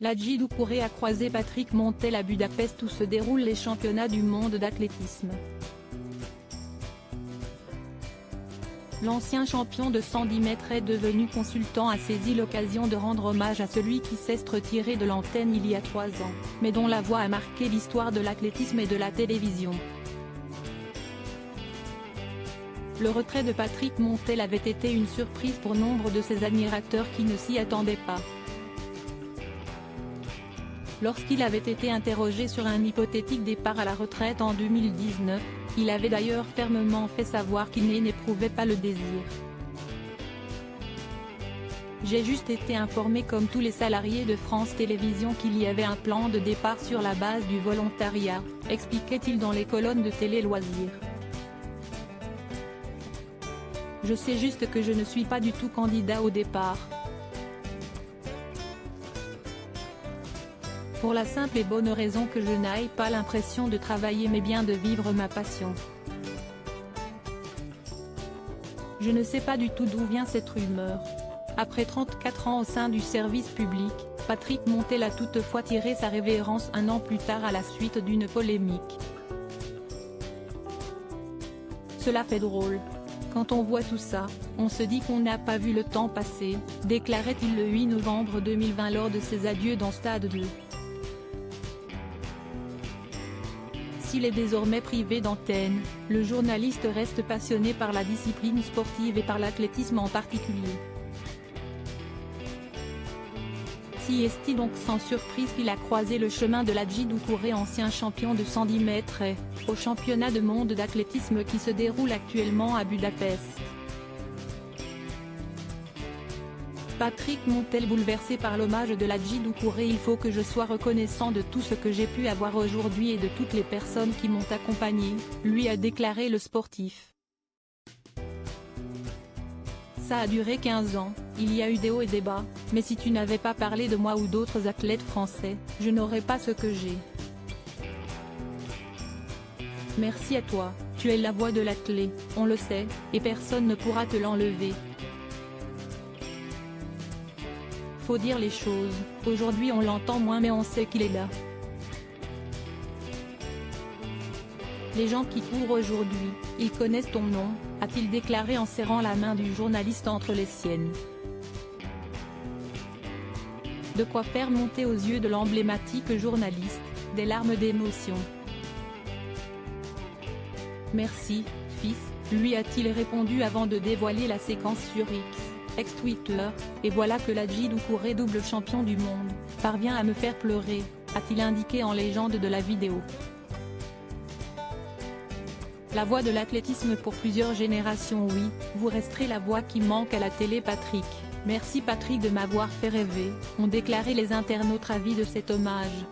Ladji Doucouré a croisé Patrick Montel à Budapest où se déroulent les championnats du monde d'athlétisme. L'ancien champion de 110 mètres est devenu consultant, a saisi l'occasion de rendre hommage à celui qui s'est retiré de l'antenne il y a 3 ans, mais dont la voix a marqué l'histoire de l'athlétisme et de la télévision. Le retrait de Patrick Montel avait été une surprise pour nombre de ses admirateurs qui ne s'y attendaient pas. Lorsqu'il avait été interrogé sur un hypothétique départ à la retraite en 2019, il avait d'ailleurs fermement fait savoir qu'il n'éprouvait pas le désir. « J'ai juste été informé comme tous les salariés de France Télévisions qu'il y avait un plan de départ sur la base du volontariat », expliquait-il dans les colonnes de Télé Loisirs. « Je sais juste que je ne suis pas du tout candidat au départ. Pour la simple et bonne raison que je n'aille pas l'impression de travailler mais bien de vivre ma passion. Je ne sais pas du tout d'où vient cette rumeur. » Après 34 ans au sein du service public, Patrick Montel a toutefois tiré sa révérence un an plus tard à la suite d'une polémique. Cela fait drôle. Quand on voit tout ça, on se dit qu'on n'a pas vu le temps passer, déclarait-il le 8 novembre 2020 lors de ses adieux dans Stade 2. S'il est désormais privé d'antenne, le journaliste reste passionné par la discipline sportive et par l'athlétisme en particulier. Si est-il donc sans surprise qu'il a croisé le chemin de Ladji Doucouré, ancien champion de 110 mètres, au championnat du monde d'athlétisme qui se déroule actuellement à Budapest. Patrick Montel bouleversé par l'hommage de Ladji Doucouré. Il faut que je sois reconnaissant de tout ce que j'ai pu avoir aujourd'hui et de toutes les personnes qui m'ont accompagné, lui a déclaré le sportif. Ça a duré 15 ans, il y a eu des hauts et des bas, mais si tu n'avais pas parlé de moi ou d'autres athlètes français, je n'aurais pas ce que j'ai. Merci à toi, tu es la voix de l'athlète, on le sait, et personne ne pourra te l'enlever. Faut dire les choses, aujourd'hui on l'entend moins mais on sait qu'il est là. Les gens qui courent aujourd'hui, ils connaissent ton nom, a-t-il déclaré en serrant la main du journaliste entre les siennes. De quoi faire monter aux yeux de l'emblématique journaliste, des larmes d'émotion. Merci, fils, lui a-t-il répondu avant de dévoiler la séquence sur X, ex-Twitter, et voilà que Ladji Doucouré, double champion du monde, parvient à me faire pleurer, a-t-il indiqué en légende de la vidéo. La voix de l'athlétisme pour plusieurs générations. Oui, vous resterez la voix qui manque à la télé. Patrick, merci Patrick de m'avoir fait rêver, ont déclaré les internautes ravis de cet hommage.